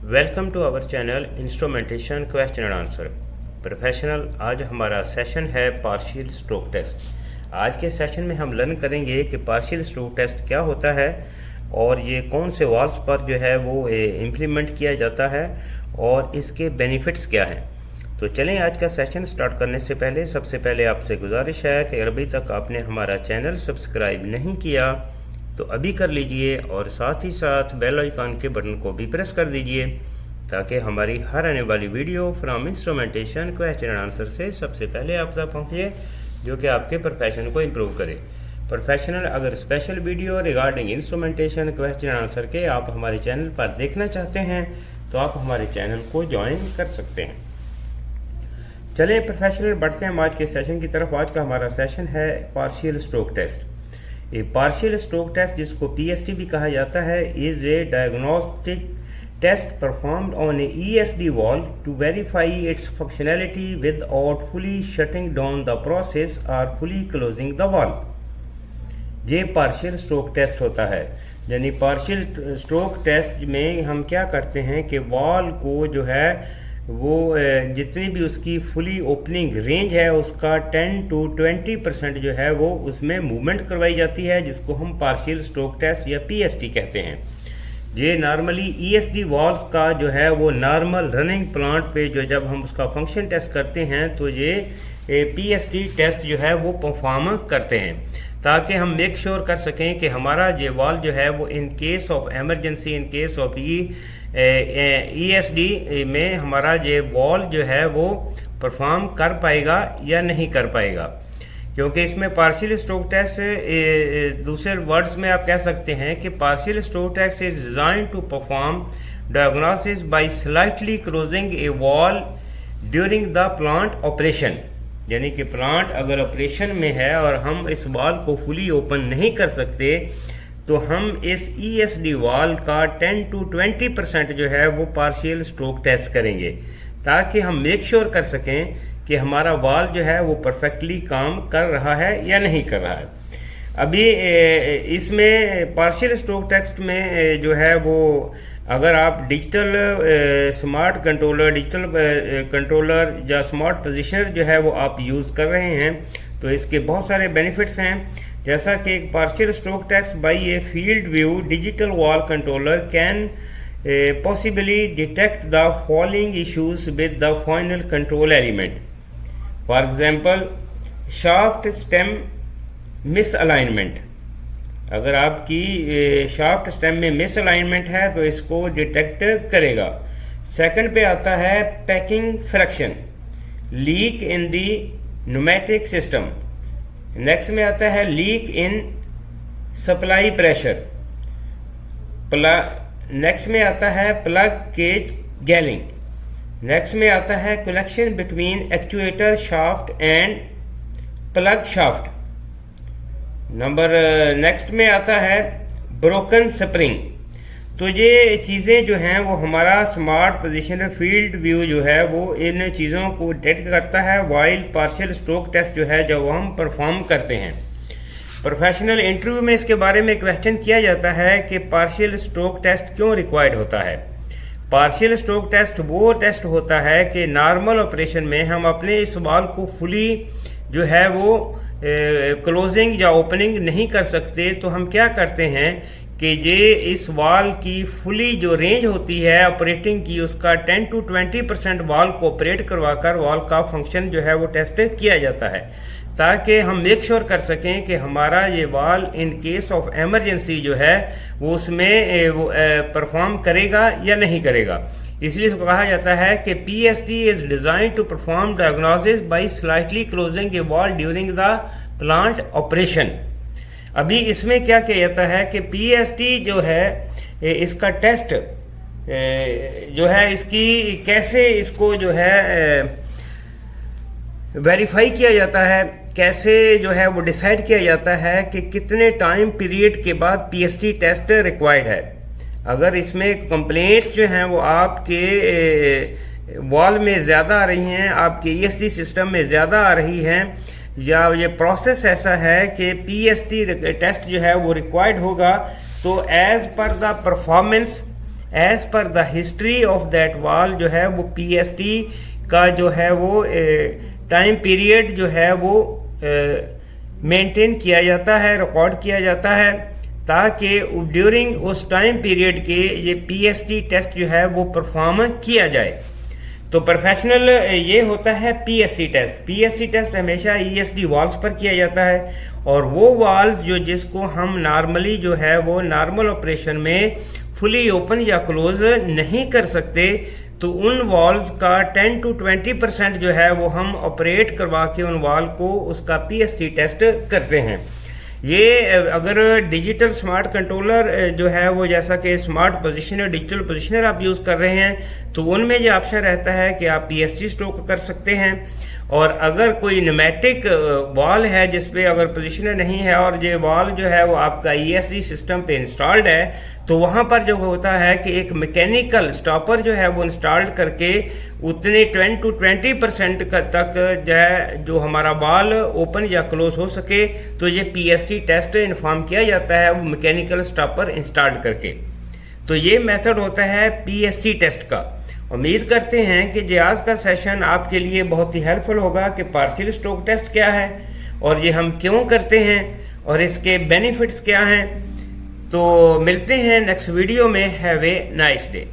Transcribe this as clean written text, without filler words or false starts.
Welcome to our channel instrumentation question and answer professional. आज हमारा session है partial stroke test. आज के सेशन में हम लर्न करेंगे कि पार्शियल स्ट्रोक टेस्ट क्या होता है और ये कौन से वाल्व्स पर जो है वो इम्प्लीमेंट किया जाता है और इसके बेनिफिट्स क्या हैं। तो चलें, आज का सेशन स्टार्ट करने से पहले सबसे पहले आपसे गुजारिश है कि अभी तक आपने हमारा चैनल सब्सक्राइब नहीं किया तो अभी कर लीजिए और साथ ही साथ बेल आइकन के बटन को भी प्रेस कर दीजिए ताकि हमारी हर आने वाली video from instrumentation question and answer से सबसे पहले आप तक पहुँचे, जो कि आपके प्रोफेशन को इम्प्रूव करे। प्रोफेशनल अगर special video regarding instrumentation question and answer के आप हमारे चैनल पर देखना चाहते हैं तो आप हमारे चैनल को ज्वाइन कर सकते हैं। चलिए प्रोफेशनल बढ़ते हैं आज के सेशन की तरफ। आज का हमारा सेशन है partial stroke test. A partial stroke test, जिसको पीएसटी भी कहा जाता है, is a diagnostic test performed on a ESD valve to verify its functionality without fully shutting down the process और फुली क्लोजिंग द वाल्व। ये partial stroke test होता है। यानी पार्शियल स्ट्रोक टेस्ट में हम क्या करते हैं कि वाल्व को जो है वो जितनी भी उसकी फुली ओपनिंग रेंज है उसका 10 to 20% जो है वो उसमें मूवमेंट करवाई जाती है, जिसको हम पार्शियल स्ट्रोक टेस्ट या पीएसटी कहते हैं। ये नॉर्मली ईएसडी वाल्व्स का जो है वो नॉर्मल रनिंग प्लांट पे जो जब हम उसका फंक्शन टेस्ट करते हैं तो ये पीएसटी टेस्ट जो है वो परफॉर्म करते हैं, ताकि हम मेक श्योर कर सकें कि हमारा ये वाल्व जो है वो in case of emergency, in case of ESD में हमारा ये वाल्व जो है वो परफॉर्म कर पाएगा या नहीं कर पाएगा। क्योंकि इसमें पार्शियल स्ट्रोक टेस्ट दूसरे वर्ड्स में आप कह सकते हैं कि partial stroke test is design to perform diagnosis by slightly closing a valve during the plant operation. यानी कि प्लांट अगर ऑपरेशन में है और हम इस वाल्व को फुली ओपन नहीं कर सकते तो हम इस ईएसडी वाल्व का 10 to 20% जो है वो पार्शियल स्ट्रोक टेस्ट करेंगे, ताकि हम मेक श्योर कर सकें कि हमारा वाल्व जो है वो परफेक्टली काम कर रहा है या नहीं कर रहा है। अभी इसमें पार्शियल स्ट्रोक टेस्ट में जो है वो अगर आप digital smart controller, digital controller या स्मार्ट पोजीशनर जो है वो आप यूज़ कर रहे हैं तो इसके बहुत सारे बेनिफिट्स हैं। जैसा कि एक partial stroke test by a field view digital valve controller can possibly detect the following issues with the final control element. For example, shaft stem misalignment. अगर आपकी शाफ्ट स्टेम में मिसअलाइनमेंट है तो इसको डिटेक्ट करेगा। सेकंड पे आता है पैकिंग फ्रैक्शन, लीक इन दी न्यूमेटिक सिस्टम। नेक्स्ट में आता है leak in supply pressure. Next में आता है प्लग केज गैलिंग। नेक्स्ट में आता है connection between actuator shaft and plug shaft. Next में आता है ब्रोकन स्प्रिंग। तो ये चीज़ें जो हैं वो हमारा स्मार्ट पोजीशनर फील्ड व्यू जो है वो इन चीज़ों को डिटेक्ट करता है वाइल पार्शियल स्ट्रोक टेस्ट जो है जब हम परफॉर्म करते हैं। प्रोफेशनल इंटरव्यू में इसके बारे में क्वेश्चन किया जाता है कि पार्शियल स्ट्रोक टेस्ट क्यों रिक्वायर्ड होता है। पार्शियल स्ट्रोक टेस्ट वो टेस्ट होता है कि नॉर्मल ऑपरेशन में हम अपने इस वाल्व को फुली जो है वो क्लोजिंग या ओपनिंग नहीं कर सकते, तो हम क्या करते हैं कि ये इस वाल्व की फुली जो रेंज होती है ऑपरेटिंग की उसका 10 to 20% वाल्व को ऑपरेट करवाकर वाल्व का फंक्शन जो है वो टेस्ट किया जाता है, ताकि हम मेक श्योर कर सकें कि हमारा ये valve in case of emergency जो है वो उसमें परफॉर्म करेगा या नहीं करेगा। इसलिए इसको कहा जाता है कि PST is design to perform diagnosis by slightly closing a valve during the plant operation. अभी इसमें क्या किया जाता है कि पीएसटी जो है इसका टेस्ट जो है इसकी कैसे इसको जो है वेरीफाई किया जाता है, कैसे जो है वो डिसाइड किया जाता है कि कितने टाइम पीरियड के बाद पीएसटी टेस्ट रिक्वायर्ड है। अगर इसमें कंप्लेंट्स जो हैं वो आपके वॉल में ज़्यादा आ रही हैं, आपके ईएसडी सिस्टम में ज़्यादा आ रही हैं, या ये प्रोसेस ऐसा है कि पीएसटी टेस्ट जो है वो रिक्वायर्ड होगा, तो as per the performance as per the history of that valve जो है वो पीएसटी का जो है वो टाइम पीरियड जो है वो मेंटेन किया जाता है, रिकॉर्ड किया जाता है, ताकि ड्यूरिंग उस टाइम पीरियड के ये पीएसटी टेस्ट जो है वो परफॉर्म किया जाए। तो प्रोफेशनल ये होता है पीएसटी टेस्ट। पीएसटी टेस्ट हमेशा ईएसडी वॉल्स पर किया जाता है, और वो वॉल्स जिसको हम नॉर्मली जो है वो नॉर्मल ऑपरेशन में फुली ओपन या क्लोज नहीं कर सकते, तो उन वॉल्स का 10 to 20% जो है वो हम ऑपरेट करवा के उन वॉल को उसका पीएसटी टेस्ट करते हैं। ये अगर डिजिटल स्मार्ट कंट्रोलर जो है वो जैसा कि स्मार्ट पोजिशनर, डिजिटल पोजिशनर आप यूज़ कर रहे हैं, तो उनमें जो ऑप्शन रहता है कि आप पीएसटी स्ट्रोक कर सकते हैं। और अगर कोई न्यूमेटिक वॉल है जिस पे अगर पोजिशनर नहीं है और ये वॉल जो है वो आपका ईएसडी सिस्टम पे इंस्टॉल्ड है, तो वहाँ पर जो होता है कि एक मैकेनिकल स्टॉपर जो है वो इंस्टॉल्ड करके उतने 10 to 20% तक जो हमारा वॉल ओपन या क्लोज हो सके, तो ये पीएसटी टेस्ट इन्फॉर्म किया जाता है वो मैकेनिकल स्टॉपर इंस्टॉल करके। तो ये मेथड होता है पीएसटी टेस्ट का। उम्मीद करते हैं कि आज का सेशन आपके लिए बहुत ही हेल्पफुल होगा कि पार्शियल स्ट्रोक टेस्ट क्या है और ये हम क्यों करते हैं और इसके बेनिफिट्स क्या हैं। तो मिलते हैं नेक्स्ट वीडियो में। Have a nice day.